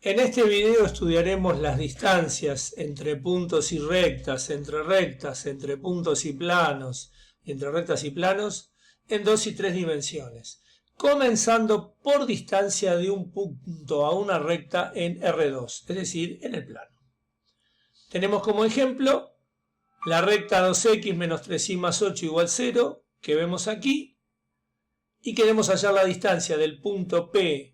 En este video estudiaremos las distancias entre puntos y rectas, entre puntos y planos, entre rectas y planos, en 2 y 3 dimensiones, comenzando por distancia de un punto a una recta en R2, es decir, en el plano. Tenemos como ejemplo la recta 2x menos 3y más 8 igual 0, que vemos aquí, y queremos hallar la distancia del punto P,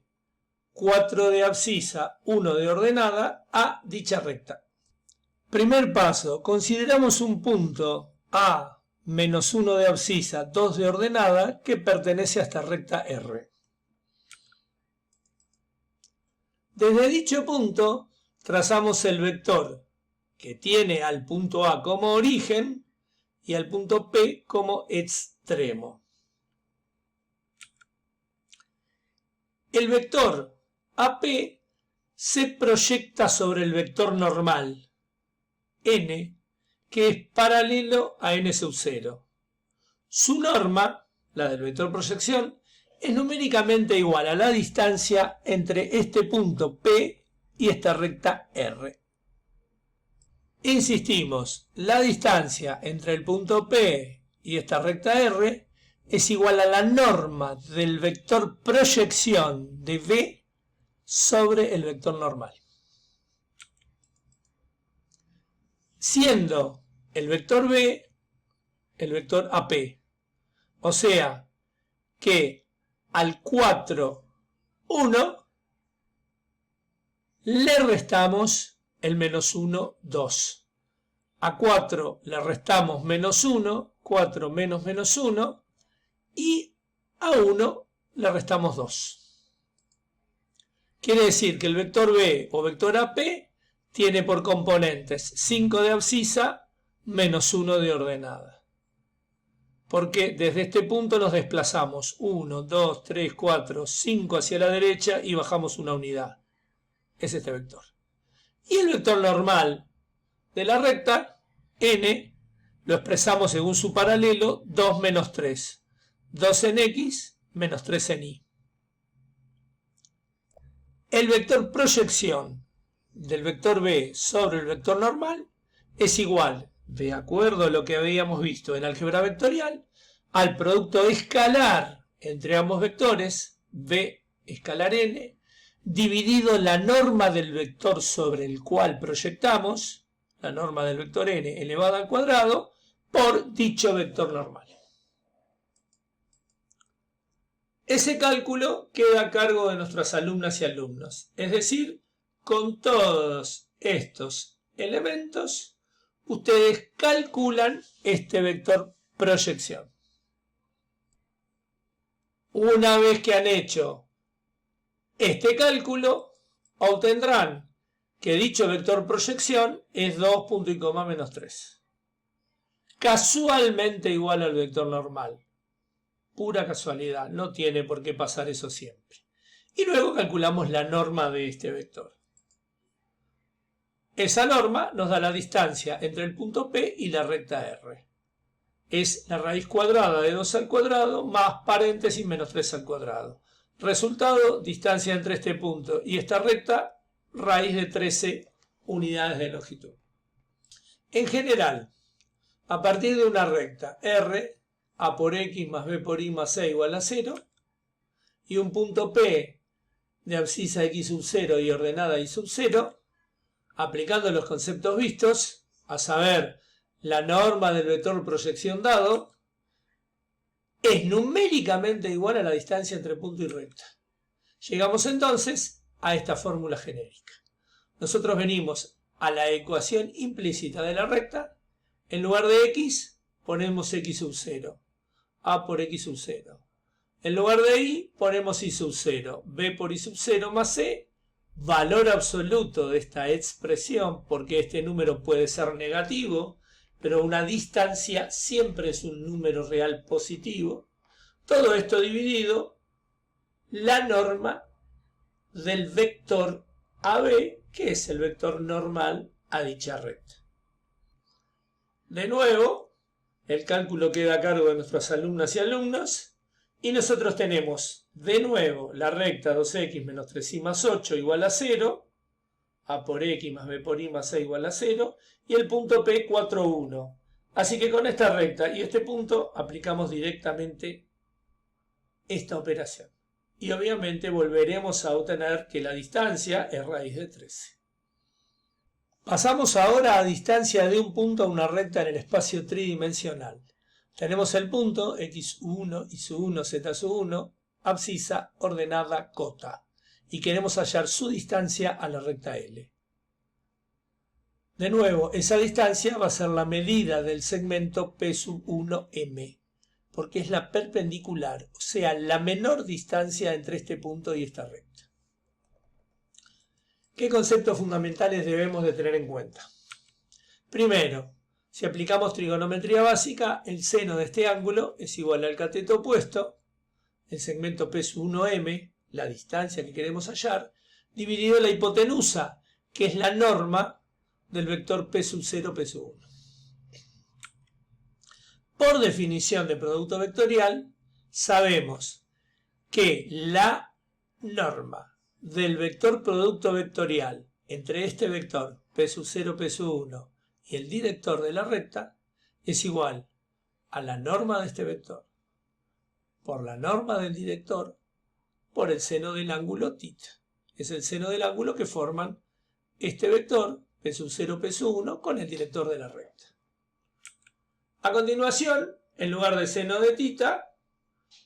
4 de abscisa, 1 de ordenada, a dicha recta. Primer paso, consideramos un punto A menos 1 de abscisa, 2 de ordenada, que pertenece a esta recta R. Desde dicho punto, trazamos el vector que tiene al punto A como origen y al punto P como extremo. El vector AP se proyecta sobre el vector normal, n, que es paralelo a n sub 0. Su norma, la del vector proyección, es numéricamente igual a la distancia entre este punto P y esta recta R. Insistimos, la distancia entre el punto P y esta recta R es igual a la norma del vector proyección de V sobre el vector normal. Siendo el vector B el vector AP. O sea que al 4, 1 le restamos el menos 1, 2. A 4 le restamos menos 1, 4 menos menos 1, y a 1 le restamos 2. Quiere decir que el vector B o vector AP tiene por componentes 5 de abscisa menos 1 de ordenada. Porque desde este punto nos desplazamos 1, 2, 3, 4, 5 hacia la derecha y bajamos una unidad. Es este vector. Y el vector normal de la recta, n, lo expresamos según su paralelo, 2 menos 3. 2 en x menos 3 en y. El vector proyección del vector B sobre el vector normal es igual, de acuerdo a lo que habíamos visto en álgebra vectorial, al producto escalar entre ambos vectores, B escalar n, dividido la norma del vector sobre el cual proyectamos, la norma del vector n elevada al cuadrado, por dicho vector normal. Ese cálculo queda a cargo de nuestras alumnas y alumnos, es decir, con todos estos elementos, ustedes calculan este vector proyección. Una vez que han hecho este cálculo, obtendrán que dicho vector proyección es 2 punto y coma menos 3. Casualmente igual al vector normal. Pura casualidad, no tiene por qué pasar eso siempre. Y luego calculamos la norma de este vector. Esa norma nos da la distancia entre el punto P y la recta R. Es la raíz cuadrada de 2 al cuadrado más paréntesis menos 3 al cuadrado. Resultado, distancia entre este punto y esta recta, raíz de 13 unidades de longitud. En general, a partir de una recta R, A por X más B por Y más C igual a 0, y un punto P de abscisa X sub 0 y ordenada Y sub 0, aplicando los conceptos vistos, a saber, la norma del vector proyección dado, es numéricamente igual a la distancia entre punto y recta. Llegamos entonces a esta fórmula genérica. Nosotros venimos a la ecuación implícita de la recta, en lugar de X ponemos X sub 0, A por X sub 0. En lugar de Y ponemos Y sub 0, B por Y sub 0 más C, valor absoluto de esta expresión, porque este número puede ser negativo, pero una distancia siempre es un número real positivo. Todo esto dividido la norma del vector AB, que es el vector normal a dicha recta. De nuevo, el cálculo queda a cargo de nuestras alumnas y alumnos, y nosotros tenemos de nuevo la recta 2x menos 3y más 8 igual a 0, A por X más B por Y más C igual a 0, y el punto P 4, 1. Así que con esta recta y este punto aplicamos directamente esta operación. Y obviamente volveremos a obtener que la distancia es raíz de 13. Pasamos ahora a distancia de un punto a una recta en el espacio tridimensional. Tenemos el punto x1, y1, z1, abscisa, ordenada, cota. Y queremos hallar su distancia a la recta L. De nuevo, esa distancia va a ser la medida del segmento P1M, porque es la perpendicular, o sea, la menor distancia entre este punto y esta recta. ¿Qué conceptos fundamentales debemos de tener en cuenta? Primero, si aplicamos trigonometría básica, el seno de este ángulo es igual al cateto opuesto, el segmento P1M, la distancia que queremos hallar, dividido la hipotenusa, que es la norma del vector P0, P1. Por definición de producto vectorial, sabemos que la norma del vector producto vectorial entre este vector P0, P1 y el director de la recta es igual a la norma de este vector por la norma del director por el seno del ángulo θ. Es el seno del ángulo que forman este vector P0, P1 con el director de la recta. A continuación, en lugar de seno de θ,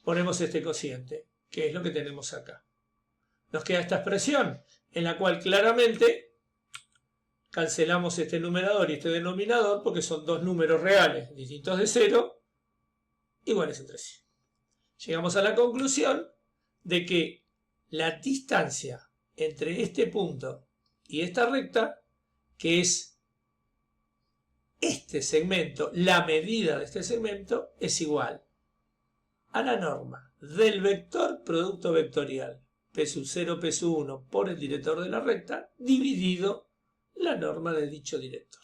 ponemos este cociente, que es lo que tenemos acá. Nos queda esta expresión, en la cual claramente cancelamos este numerador y este denominador, porque son dos números reales distintos de 0, iguales entre sí. Llegamos a la conclusión de que la distancia entre este punto y esta recta, que es este segmento, la medida de este segmento, es igual a la norma del vector producto vectorial P0, P1 por el director de la recta dividido la norma de dicho director.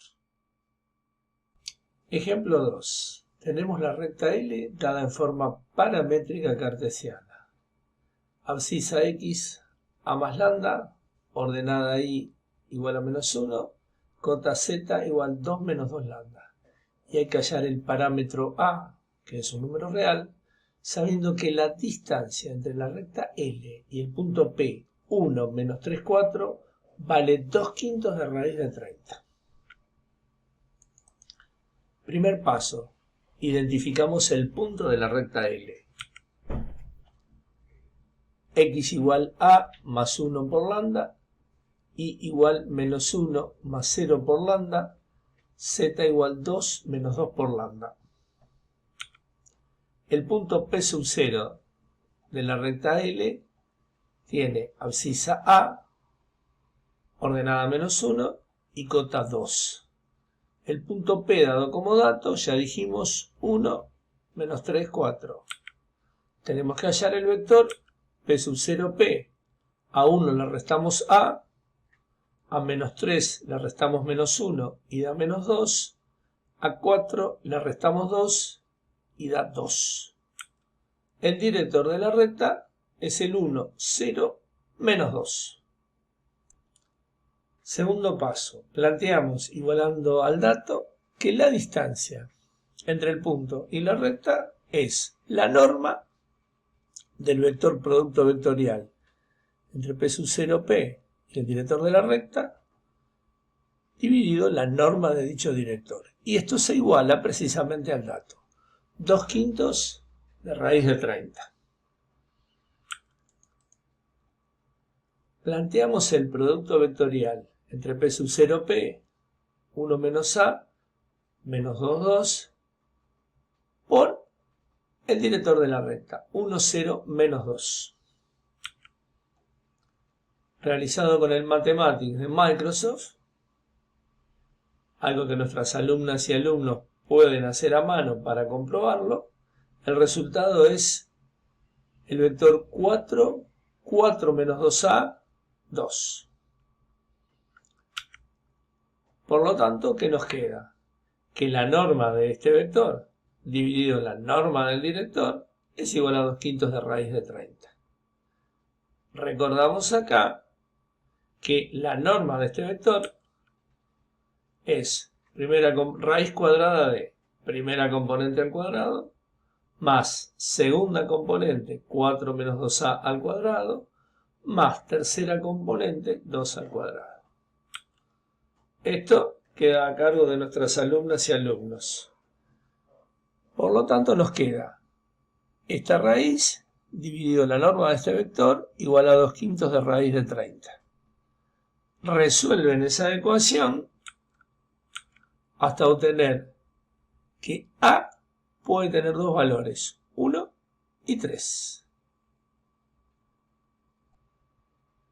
Ejemplo 2. Tenemos la recta L dada en forma paramétrica cartesiana. Abscisa X a más lambda, ordenada Y igual a menos 1, cota Z igual 2 menos 2 lambda. Y hay que hallar el parámetro A, que es un número real, sabiendo que la distancia entre la recta L y el punto P, 1 menos 3, 4, vale 2/5 de raíz de 30. Primer paso. Identificamos el punto de la recta L. X igual A más 1 por lambda, Y igual menos 1 más 0 por lambda, Z igual 2 menos 2 por lambda. El punto P0 de la recta L tiene abscisa A, ordenada menos 1 y cota 2. El punto P dado como dato, ya dijimos 1 menos 3, 4. Tenemos que hallar el vector P0P. A 1 le restamos A menos 3 le restamos menos 1 y da menos 2, a 4 le restamos 2 y da 2. El director de la recta es el 1, 0, menos 2. Segundo paso, planteamos, igualando al dato, que la distancia entre el punto y la recta es la norma del vector producto vectorial entre P0P y el director de la recta, dividido la norma de dicho director. Y esto se iguala precisamente al dato. 2/5 de raíz de 30. Planteamos el producto vectorial entre P0P, 1 menos A, menos 2, 2, por el director de la recta, 1, 0, menos 2. Realizado con el Mathematics de Microsoft, algo que nuestras alumnas y alumnos pueden hacer a mano para comprobarlo, el resultado es el vector 4, 4 menos 2A, 2. Por lo tanto, ¿qué nos queda? Que la norma de este vector dividido la norma del director es igual a 2/5 de raíz de 30. Recordamos acá que la norma de este vector es raíz cuadrada de primera componente al cuadrado más segunda componente 4 menos 2a al cuadrado más tercera componente 2 al cuadrado. Esto queda a cargo de nuestras alumnas y alumnos. Por lo tanto nos queda esta raíz dividido la norma de este vector igual a 2/5 de raíz de 30. Resuelven esa ecuación hasta obtener que a puede tener dos valores, 1 y 3.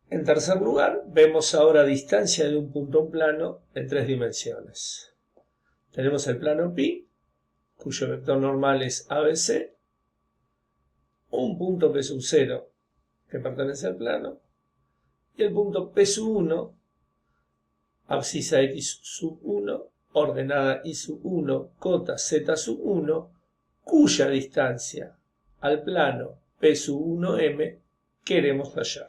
En tercer lugar, vemos ahora distancia de un punto a un plano en 3 dimensiones. Tenemos el plano pi, cuyo vector normal es ABC, un punto P sub 0 que pertenece al plano, y el punto P sub 1, abscisa X sub 1, ordenada Y sub 1, cota Z sub 1, cuya distancia al plano P sub 1M queremos hallar.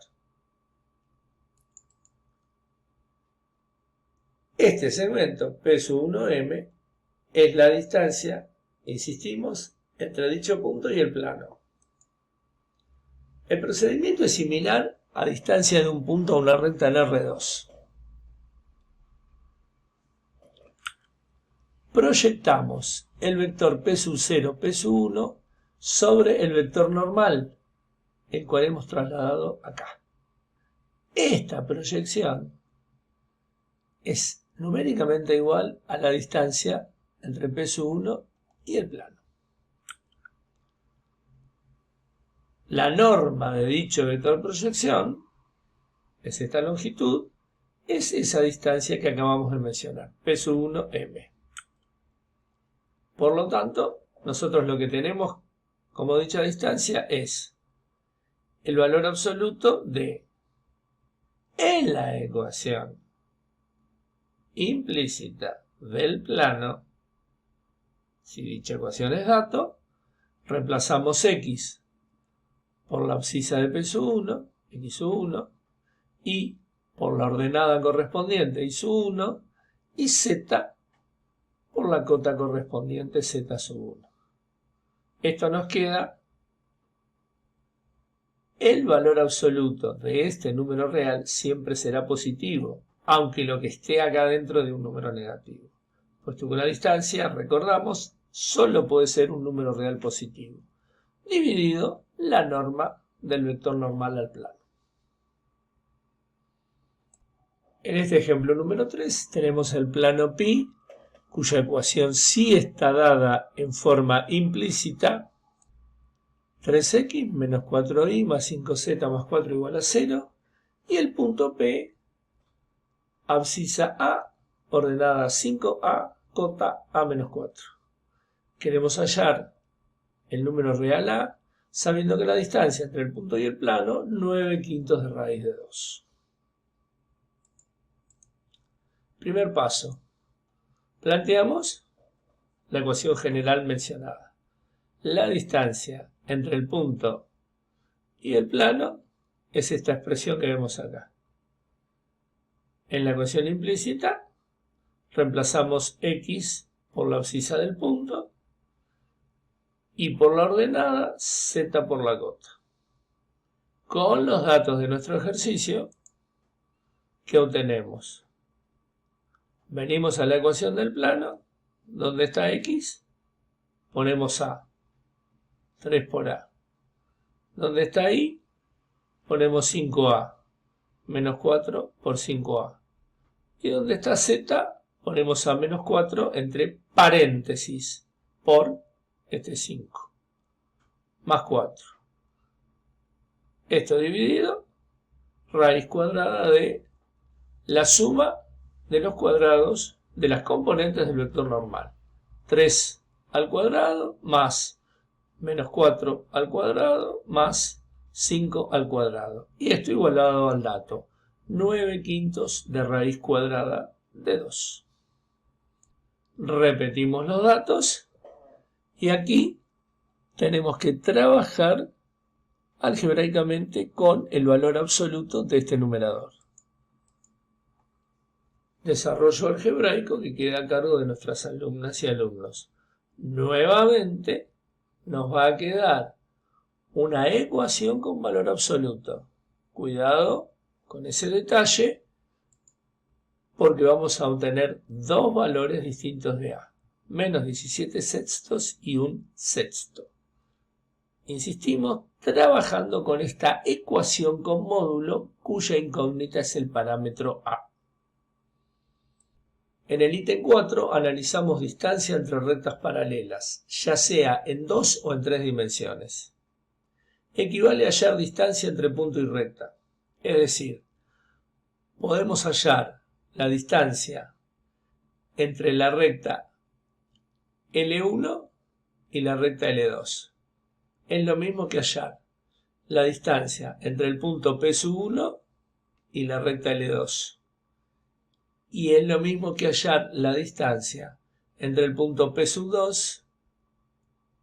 Este segmento P sub 1M es la distancia, insistimos, entre dicho punto y el plano. El procedimiento es similar a distancia de un punto a una recta en R2. Proyectamos el vector P sub 0, P sub 1 sobre el vector normal, el cual hemos trasladado acá. Esta proyección es numéricamente igual a la distancia entre P sub 1 y el plano. La norma de dicho vector proyección es esta longitud, es esa distancia que acabamos de mencionar, P sub 1M. Por lo tanto, nosotros lo que tenemos como dicha distancia es el valor absoluto de, en la ecuación implícita del plano, si dicha ecuación es dato, reemplazamos X por la abscisa de P sub 1, X sub 1, y por la ordenada correspondiente Y sub 1, y Z por la cota correspondiente Z sub 1. Esto nos queda el valor absoluto de este número real siempre será positivo, aunque lo que esté acá dentro de un número negativo. Puesto que una distancia, recordamos, solo puede ser un número real positivo, dividido la norma del vector normal al plano. En este ejemplo número 3 tenemos el plano pi, cuya ecuación sí está dada en forma implícita, 3x menos 4y más 5z más 4 igual a 0, y el punto P, abscisa A, ordenada 5a, cota A menos 4. Queremos hallar el número real A, sabiendo que la distancia entre el punto y el plano, 9/5 de raíz de 2. Primer paso. Planteamos la ecuación general mencionada. La distancia entre el punto y el plano es esta expresión que vemos acá. En la ecuación implícita reemplazamos X por la abscisa del punto y por la ordenada Z por la cota. Con los datos de nuestro ejercicio, ¿qué obtenemos? Venimos a la ecuación del plano, donde está X, ponemos A, 3 por A. Donde está Y, ponemos 5A, menos 4 por 5A. Y donde está Z, ponemos A menos 4 entre paréntesis por este 5, más 4. Esto dividido, raíz cuadrada de la suma de los cuadrados de las componentes del vector normal. 3 al cuadrado más menos 4 al cuadrado más 5 al cuadrado. Y esto igualado al dato, 9/5 de raíz cuadrada de 2. Repetimos los datos y aquí tenemos que trabajar algebraicamente con el valor absoluto de este numerador. desarrollo algebraico que queda a cargo de nuestras alumnas y alumnos. Nuevamente nos va a quedar una ecuación con valor absoluto. Cuidado con ese detalle porque vamos a obtener dos valores distintos de A. Menos 17 sextos y 1 sexto. Insistimos, trabajando con esta ecuación con módulo cuya incógnita es el parámetro A. En el ítem 4 analizamos distancia entre rectas paralelas, ya sea en 2 o en 3 dimensiones. Equivale a hallar distancia entre punto y recta, es decir, podemos hallar la distancia entre la recta L1 y la recta L2. Es lo mismo que hallar la distancia entre el punto P1 y la recta L2. Y es lo mismo que hallar la distancia entre el punto P2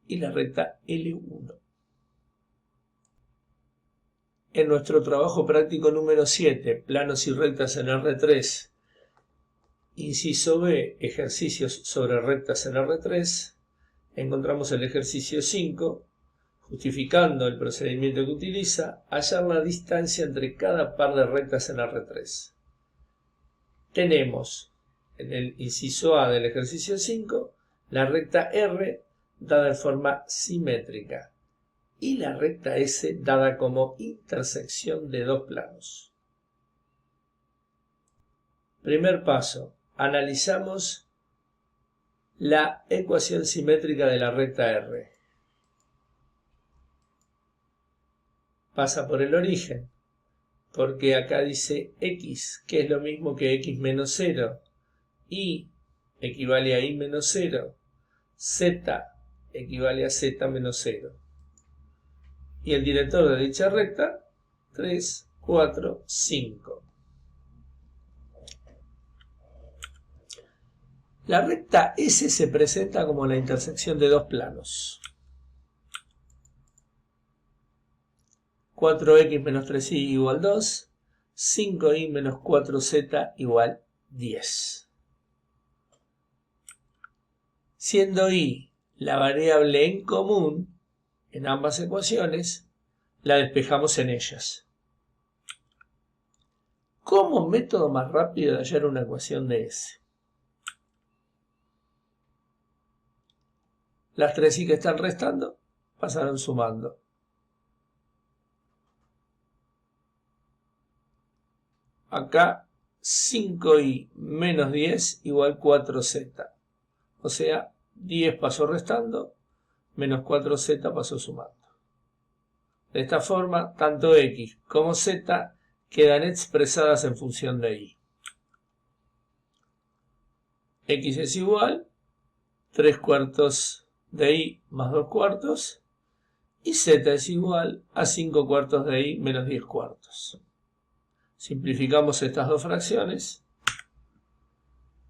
y la recta L1. En nuestro trabajo práctico número 7, planos y rectas en R3, inciso B, ejercicios sobre rectas en R3, encontramos el ejercicio 5, justificando el procedimiento que utiliza, hallar la distancia entre cada par de rectas en R3. Tenemos en el inciso A del ejercicio 5 la recta R dada en forma simétrica y la recta S dada como intersección de dos planos. Primer paso, analizamos la ecuación simétrica de la recta R. Pasa por el origen, porque acá dice X, que es lo mismo que X menos 0, Y equivale a Y menos 0, Z equivale a Z menos 0. Y el director de dicha recta, 3, 4, 5. La recta S se presenta como la intersección de dos planos. 4x menos 3y igual 2, 5y menos 4z igual 10. Siendo y la variable en común en ambas ecuaciones, la despejamos en ellas. ¿Cómo método más rápido de hallar una ecuación de S? Las tres y que están restando pasaron sumando. Acá 5y menos 10 igual 4z. O sea, 10 pasó restando, menos 4z pasó sumando. De esta forma, tanto x como z quedan expresadas en función de y. X es igual 3 cuartos de y más 2 cuartos y z es igual a 5 cuartos de y menos 10 cuartos. Simplificamos estas dos fracciones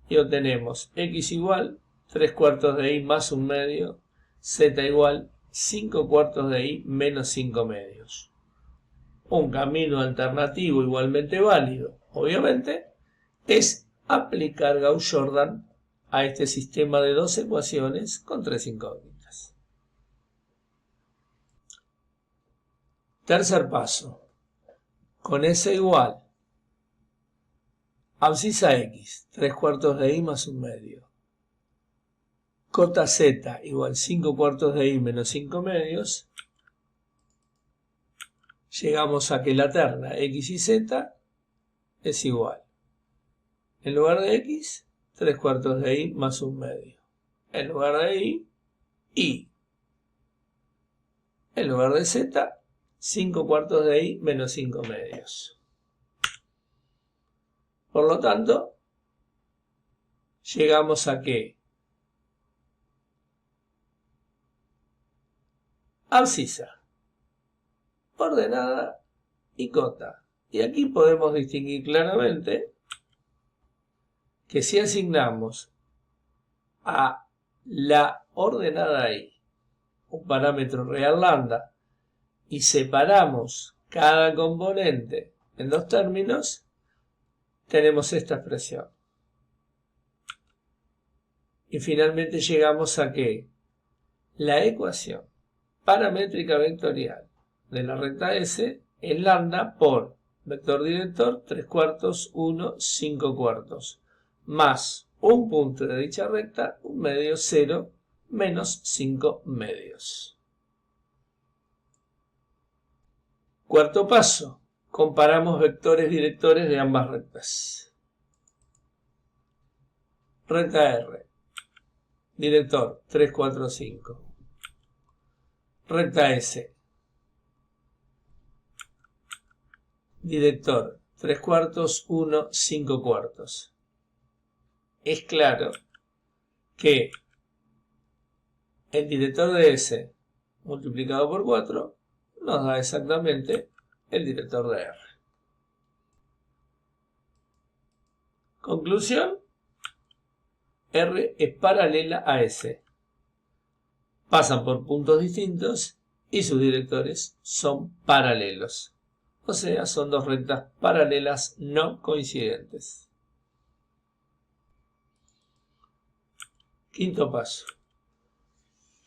y obtenemos x igual 3 cuartos de y más 1 medio, z igual 5 cuartos de y menos 5 medios. Un camino alternativo igualmente válido, obviamente, es aplicar Gauss-Jordan a este sistema de dos ecuaciones con tres incógnitas. Tercer paso. Con S igual abscisa X, 3 cuartos de y más 1 medio. Cota Z igual 5 cuartos de y menos 5 medios. Llegamos a que la terna X y Z es igual. En lugar de X, 3 cuartos de y más 1 medio. En lugar de Y. En lugar de Z, 5 cuartos de y menos 5 medios. Por lo tanto, llegamos a que abscisa, ordenada y cota. Y aquí podemos distinguir claramente que si asignamos a la ordenada y un parámetro real lambda y separamos cada componente en dos términos, tenemos esta expresión. Y finalmente llegamos a que la ecuación paramétrica vectorial de la recta S es lambda por vector director 3/4, 1, 5/4, más un punto de dicha recta, 1 medio, 0, menos 5 medios. Cuarto paso, comparamos vectores directores de ambas rectas. Recta R, director 3, 4, 5. Recta S, director 3/4, 1, 5/4. Es claro que el director de S multiplicado por 4 nos da exactamente el director de R. Conclusión, R es paralela a S. Pasan por puntos distintos y sus directores son paralelos. O sea, son dos rectas paralelas no coincidentes. Quinto paso.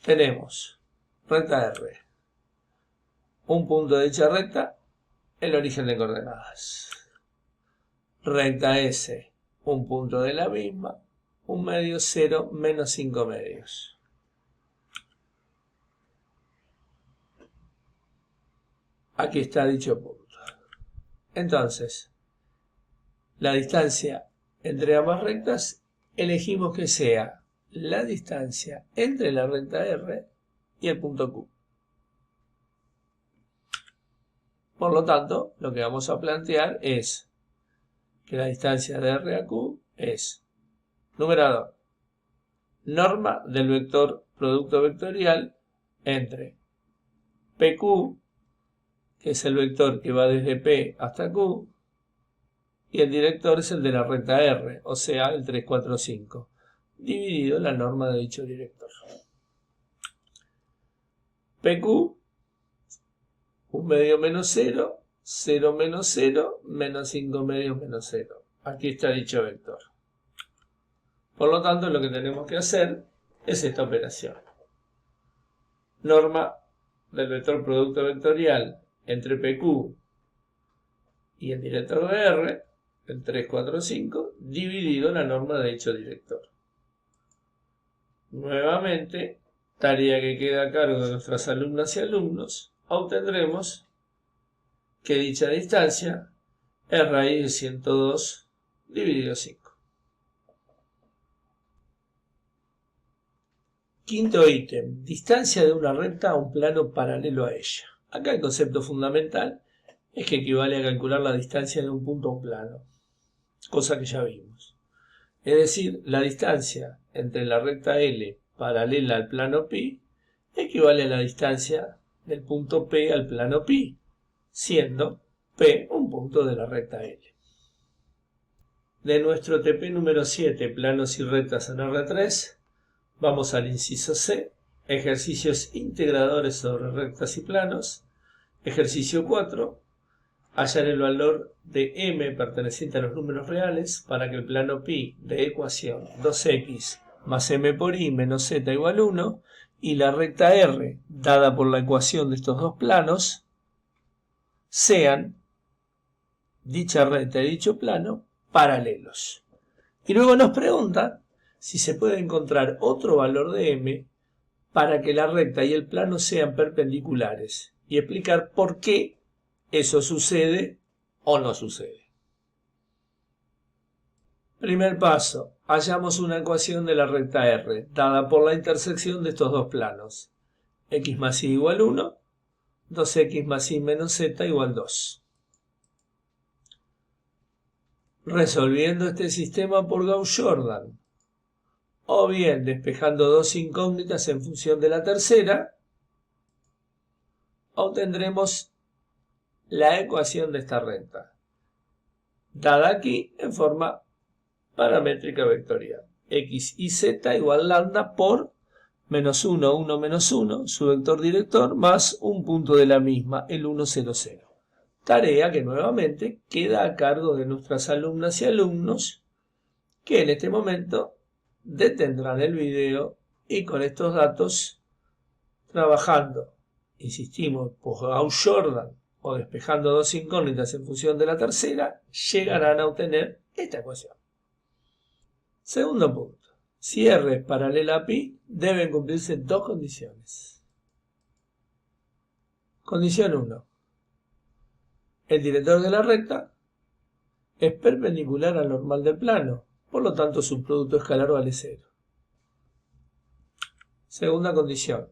Tenemos recta R. Un punto de dicha recta, el origen de coordenadas. Recta S, un punto de la misma, 1 medio, 0, menos 5 medios. Aquí está dicho punto. Entonces, la distancia entre ambas rectas, elegimos que sea la distancia entre la recta R y el punto Q. Por lo tanto, lo que vamos a plantear es que la distancia de R a Q es, numerador, norma del vector producto vectorial entre PQ, que es el vector que va desde P hasta Q, y el director es el de la recta R, o sea, el 3, 4, 5, dividido la norma de dicho director. PQ, 1 medio menos 0, 0 menos 0, menos 5 medios menos 0. Aquí está dicho vector. Por lo tanto, lo que tenemos que hacer es esta operación. Norma del vector producto vectorial entre PQ y el director de R, el 3, 4, 5, dividido la norma de dicho director. Nuevamente, tarea que queda a cargo de nuestras alumnas y alumnos, obtendremos que dicha distancia es raíz de 102 dividido 5. Quinto ítem, distancia de una recta a un plano paralelo a ella. Acá el concepto fundamental es que equivale a calcular la distancia de un punto a un plano, cosa que ya vimos. Es decir, la distancia entre la recta L paralela al plano pi equivale a la distancia del punto P al plano pi, siendo P un punto de la recta L. De nuestro TP número 7, planos y rectas en R3, vamos al inciso C, ejercicios integradores sobre rectas y planos. Ejercicio 4, hallar el valor de m perteneciente a los números reales para que el plano pi de ecuación 2x más m por i menos z igual 1 y la recta R, dada por la ecuación de estos dos planos, sean dicha recta y dicho plano paralelos. Y luego nos pregunta si se puede encontrar otro valor de m para que la recta y el plano sean perpendiculares y explicar por qué eso sucede o no sucede. Primer paso, hallamos una ecuación de la recta R, dada por la intersección de estos dos planos. X más y igual 1, 2x más y menos z igual 2. Resolviendo este sistema por Gauss-Jordan, o bien despejando dos incógnitas en función de la tercera, obtendremos la ecuación de esta recta, dada aquí en forma paramétrica vectorial. X y z igual lambda por menos 1, 1, menos 1, su vector director, más un punto de la misma, el 1, 0, 0. Tarea que nuevamente queda a cargo de nuestras alumnas y alumnos, que en este momento detendrán el video y con estos datos, trabajando, insistimos, por Gauss-Jordan o despejando dos incógnitas en función de la tercera, llegarán a obtener esta ecuación. Segundo punto. Si R es paralela a pi, deben cumplirse dos condiciones. Condición 1. El director de la recta es perpendicular al normal del plano, por lo tanto su producto escalar vale 0. Segunda condición.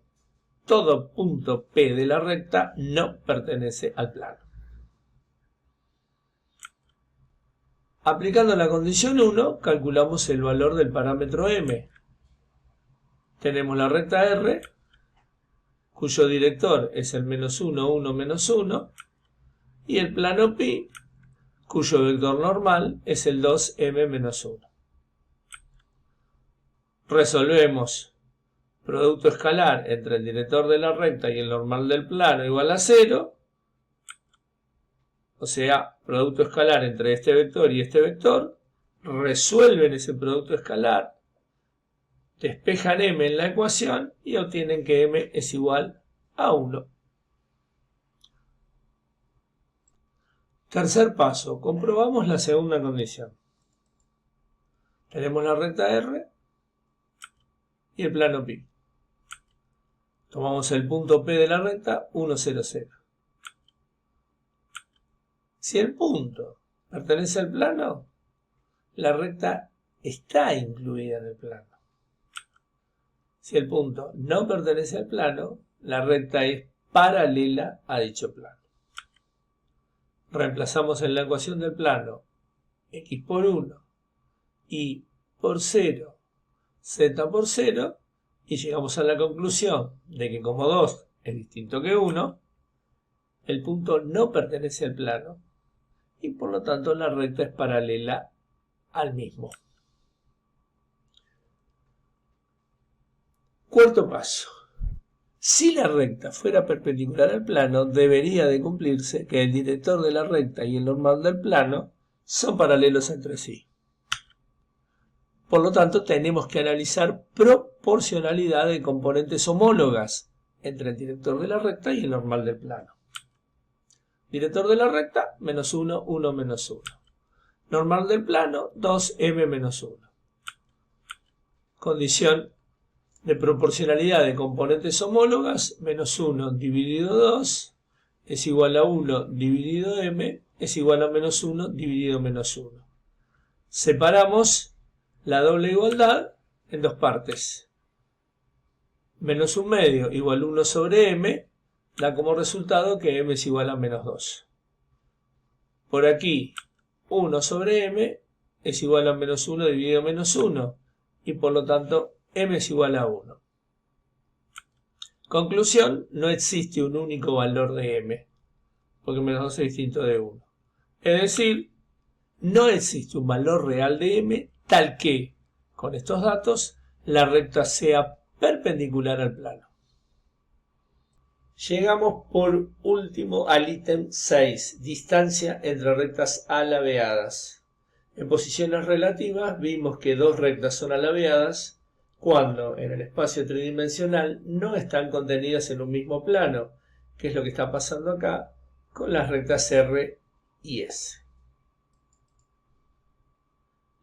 Todo punto P de la recta no pertenece al plano. Aplicando la condición 1, calculamos el valor del parámetro M. Tenemos la recta R, cuyo director es el -1, 1, -1, y el plano pi, cuyo vector normal es el 2m-1. Resolvemos producto escalar entre el director de la recta y el normal del plano igual a 0, o sea, producto escalar entre este vector y este vector, resuelven ese producto escalar, despejan m en la ecuación y obtienen que m es igual a 1. Tercer paso, comprobamos la segunda condición. Tenemos la recta R y el plano pi. Tomamos el punto P de la recta, 1, 0, 0. Si el punto pertenece al plano, la recta está incluida en el plano. Si el punto no pertenece al plano, la recta es paralela a dicho plano. Reemplazamos en la ecuación del plano x por 1, y por 0, z por 0, y llegamos a la conclusión de que como 2 es distinto que 1, el punto no pertenece al plano y por lo tanto la recta es paralela al mismo. Cuarto paso. Si la recta fuera perpendicular al plano, debería de cumplirse que el director de la recta y el normal del plano son paralelos entre sí. Por lo tanto, tenemos que analizar proporcionalidad de componentes homólogas entre el director de la recta y el normal del plano. Director de la recta, -1, 1, -1. Normal del plano, 2m-1. Condición de proporcionalidad de componentes homólogas, -1 dividido 2 es igual a 1 dividido m es igual a -1 dividido -1. Separamos la doble igualdad en dos partes. -1/2 igual a 1 sobre m da como resultado que m es igual a -2. Por aquí, 1 sobre m es igual a -1 dividido -1 y por lo tanto m es igual a 1. Conclusión, no existe un único valor de m, porque -2 es distinto de 1. Es decir, no existe un valor real de m tal que, con estos datos, la recta sea perpendicular al plano. Llegamos por último al ítem 6, distancia entre rectas alabeadas. En posiciones relativas vimos que dos rectas son alabeadas cuando en el espacio tridimensional no están contenidas en un mismo plano, que es lo que está pasando acá con las rectas R y S.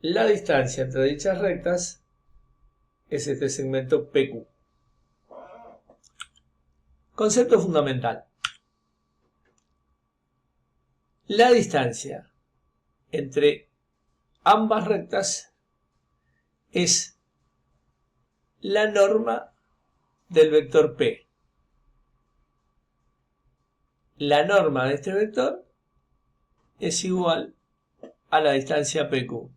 La distancia entre dichas rectas es este segmento PQ. Concepto fundamental. La distancia entre ambas rectas es la norma del vector P. La norma de este vector es igual a la distancia PQ.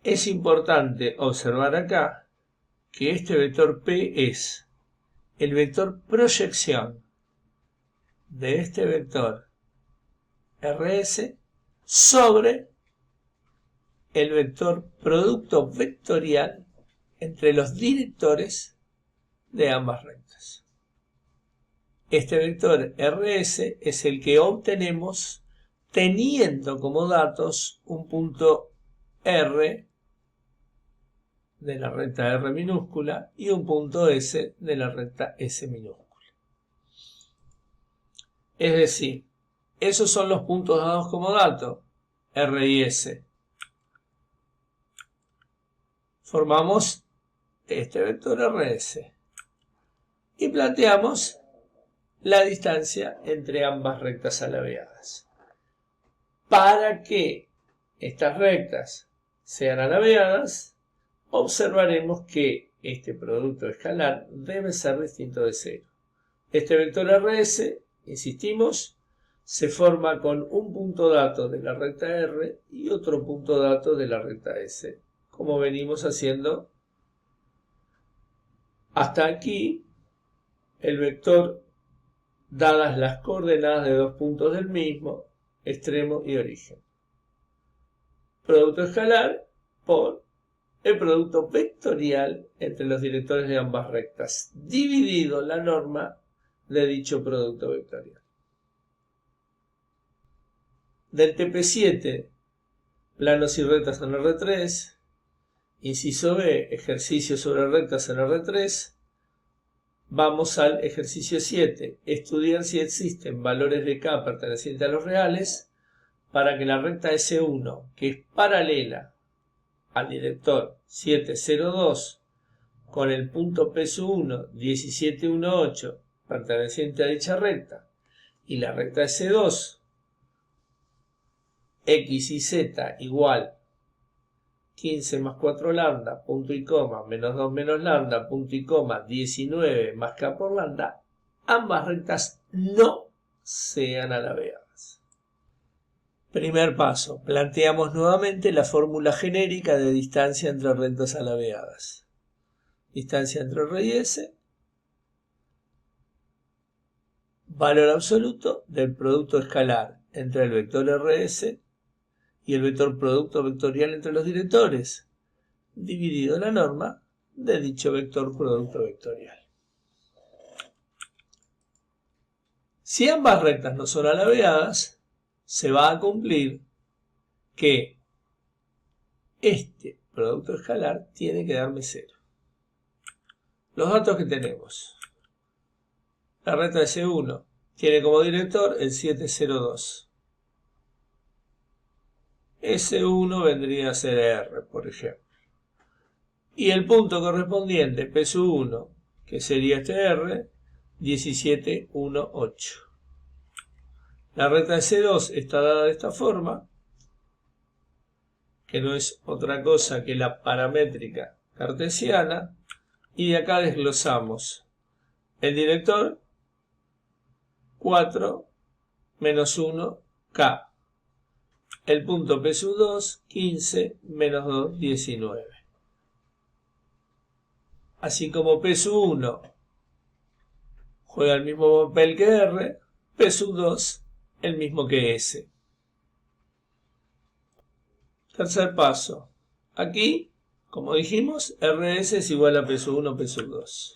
Es importante observar acá que este vector P es el vector proyección de este vector RS sobre el vector producto vectorial entre los directores de ambas rectas. Este vector RS es el que obtenemos teniendo como datos un punto R de la recta R minúscula y un punto S de la recta S minúscula. Es decir, esos son los puntos dados como datos, R y S. Formamos este vector RS y planteamos la distancia entre ambas rectas alabeadas. Para que estas rectas sean alabeadas, observaremos que este producto escalar debe ser distinto de 0. Este vector RS, insistimos, se forma con un punto dato de la recta R y otro punto dato de la recta S, como venimos haciendo hasta aquí. El vector, dadas las coordenadas de dos puntos del mismo, extremo y origen. Producto escalar por el producto vectorial entre los directores de ambas rectas, dividido la norma de dicho producto vectorial. Del TP7, planos y rectas en R3, inciso B, ejercicio sobre rectas en R3, vamos al ejercicio 7, estudiar si existen valores de K pertenecientes a los reales para que la recta S1, que es paralela al director 702 con el punto P1 1718 perteneciente a dicha recta y la recta S2 X y Z igual 15 más 4 lambda, punto y coma, menos 2 menos lambda, punto y coma, 19 más K por lambda, ambas rectas no sean alabeadas. Primer paso, planteamos nuevamente la fórmula genérica de distancia entre rectas alabeadas. Distancia entre R y S, valor absoluto del producto escalar entre el vector RS y el vector producto vectorial entre los directores, dividido la norma de dicho vector producto vectorial. Si ambas rectas no son alabeadas, se va a cumplir que este producto escalar tiene que darme 0. Los datos que tenemos. La recta S1 tiene como director el 702. S1 vendría a ser R, por ejemplo. Y el punto correspondiente, P1, que sería este R, 1718. La recta S2 está dada de esta forma, que no es otra cosa que la paramétrica cartesiana, y de acá desglosamos el director 4 menos 1, K. El punto P2, 15 menos 2, 19. Así como P1 juega el mismo papel que R, P2 el mismo que S. Tercer paso. Aquí, como dijimos, RS es igual a P1, P2.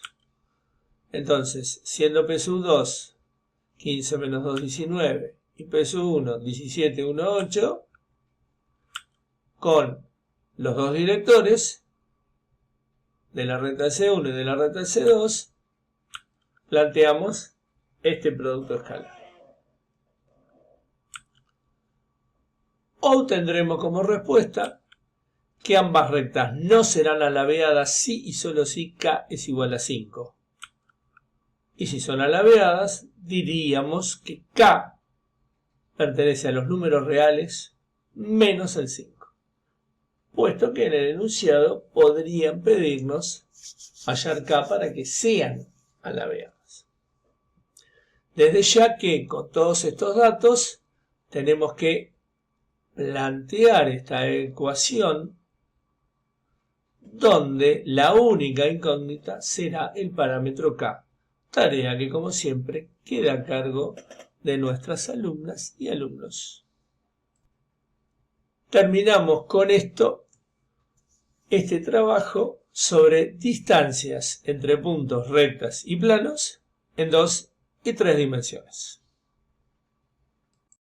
Entonces, siendo P2 15 menos 2, 19 y P1 17, 1, 8, con los dos directores de la recta S1 y de la recta S2, planteamos este producto escalar. Obtendremos como respuesta que ambas rectas no serán alabeadas si y solo si K es igual a 5. Y si son alabeadas, diríamos que K pertenece a los números reales menos el 5, puesto que en el enunciado podrían pedirnos hallar K para que sean alabeadas. Desde ya que con todos estos datos tenemos que plantear esta ecuación donde la única incógnita será el parámetro K, tarea que como siempre queda a cargo de nuestras alumnas y alumnos. Terminamos con esto este trabajo sobre distancias entre puntos, rectas y planos en 2 y 3 dimensiones.